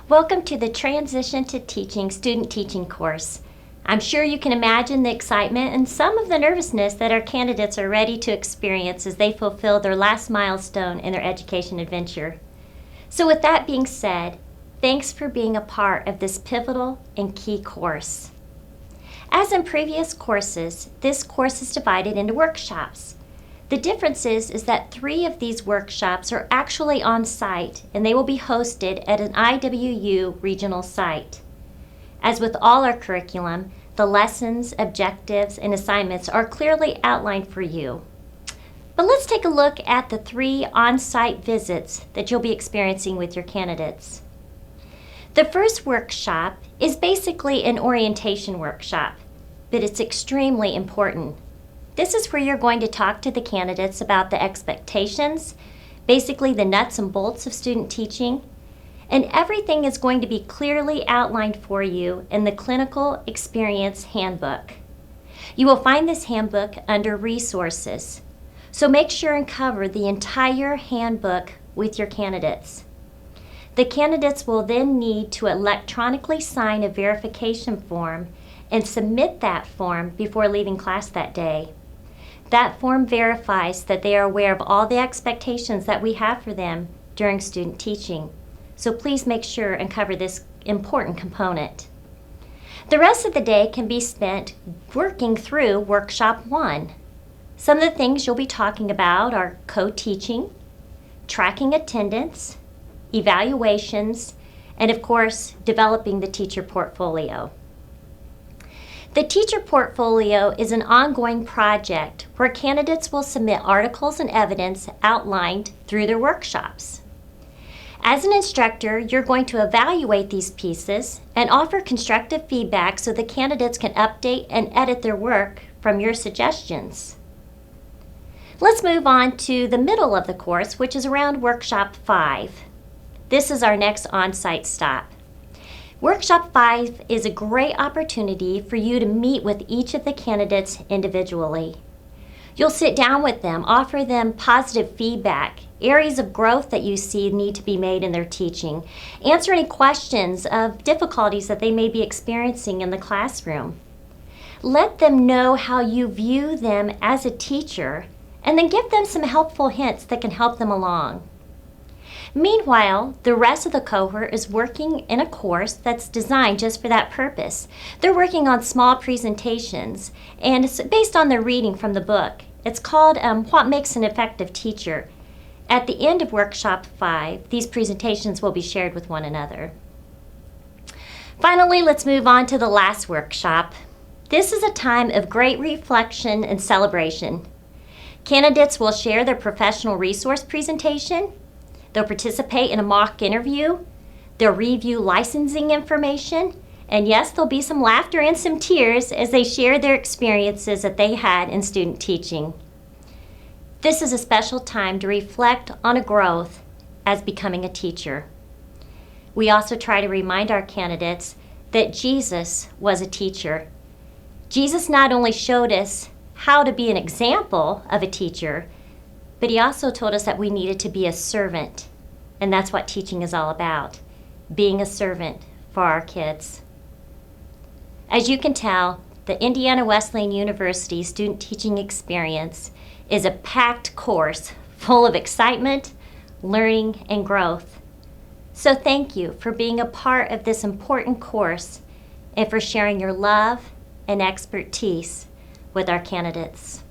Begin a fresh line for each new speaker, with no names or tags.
Welcome to the Transition to Teaching Student Teaching course. I'm sure you can imagine the excitement and some of the nervousness that our candidates are ready to experience as they fulfill their last milestone in their education adventure. So with that being said, thanks for being a part of this pivotal and key course. As in previous courses, this course is divided into workshops. The difference is that 3 of these workshops are actually on site and they will be hosted at an IWU regional site. As with all our curriculum, the lessons, objectives, and assignments are clearly outlined for you. But let's take a look at the 3 on-site visits that you'll be experiencing with your candidates. The first workshop is basically an orientation workshop, but it's extremely important. This is where you're going to talk to the candidates about the expectations, basically the nuts and bolts of student teaching, and everything is going to be clearly outlined for you in the Clinical Experience Handbook. You will find this handbook under Resources, so make sure and cover the entire handbook with your candidates. The candidates will then need to electronically sign a verification form and submit that form before leaving class that day. That form verifies that they are aware of all the expectations that we have for them during student teaching. So please make sure and cover this important component. The rest of the day can be spent working through Workshop 1. Some of the things you'll be talking about are co-teaching, tracking attendance, evaluations, and of course, developing the teacher portfolio. The teacher portfolio is an ongoing project where candidates will submit articles and evidence outlined through their workshops. As an instructor, you're going to evaluate these pieces and offer constructive feedback so the candidates can update and edit their work from your suggestions. Let's move on to the middle of the course, which is around Workshop 5. This is our next on-site stop. Workshop 5 is a great opportunity for you to meet with each of the candidates individually. You'll sit down with them, offer them positive feedback, areas of growth that you see need to be made in their teaching, answer any questions of difficulties that they may be experiencing in the classroom. Let them know how you view them as a teacher, and then give them some helpful hints that can help them along. Meanwhile, the rest of the cohort is working in a course that's designed just for that purpose. They're working on small presentations, and it's based on their reading from the book. It's called What Makes an Effective Teacher. At the end of Workshop 5, these presentations will be shared with one another. Finally, let's move on to the last workshop. This is a time of great reflection and celebration. Candidates will share their professional resource presentation. They'll participate in a mock interview, they'll review licensing information, and yes, there'll be some laughter and some tears as they share their experiences that they had in student teaching. This is a special time to reflect on a growth as becoming a teacher. We also try to remind our candidates that Jesus was a teacher. Jesus not only showed us how to be an example of a teacher, but he also told us that we needed to be a servant, and that's what teaching is all about, being a servant for our kids. As you can tell, the Indiana Wesleyan University student teaching experience is a packed course full of excitement, learning, and growth. So thank you for being a part of this important course and for sharing your love and expertise with our candidates.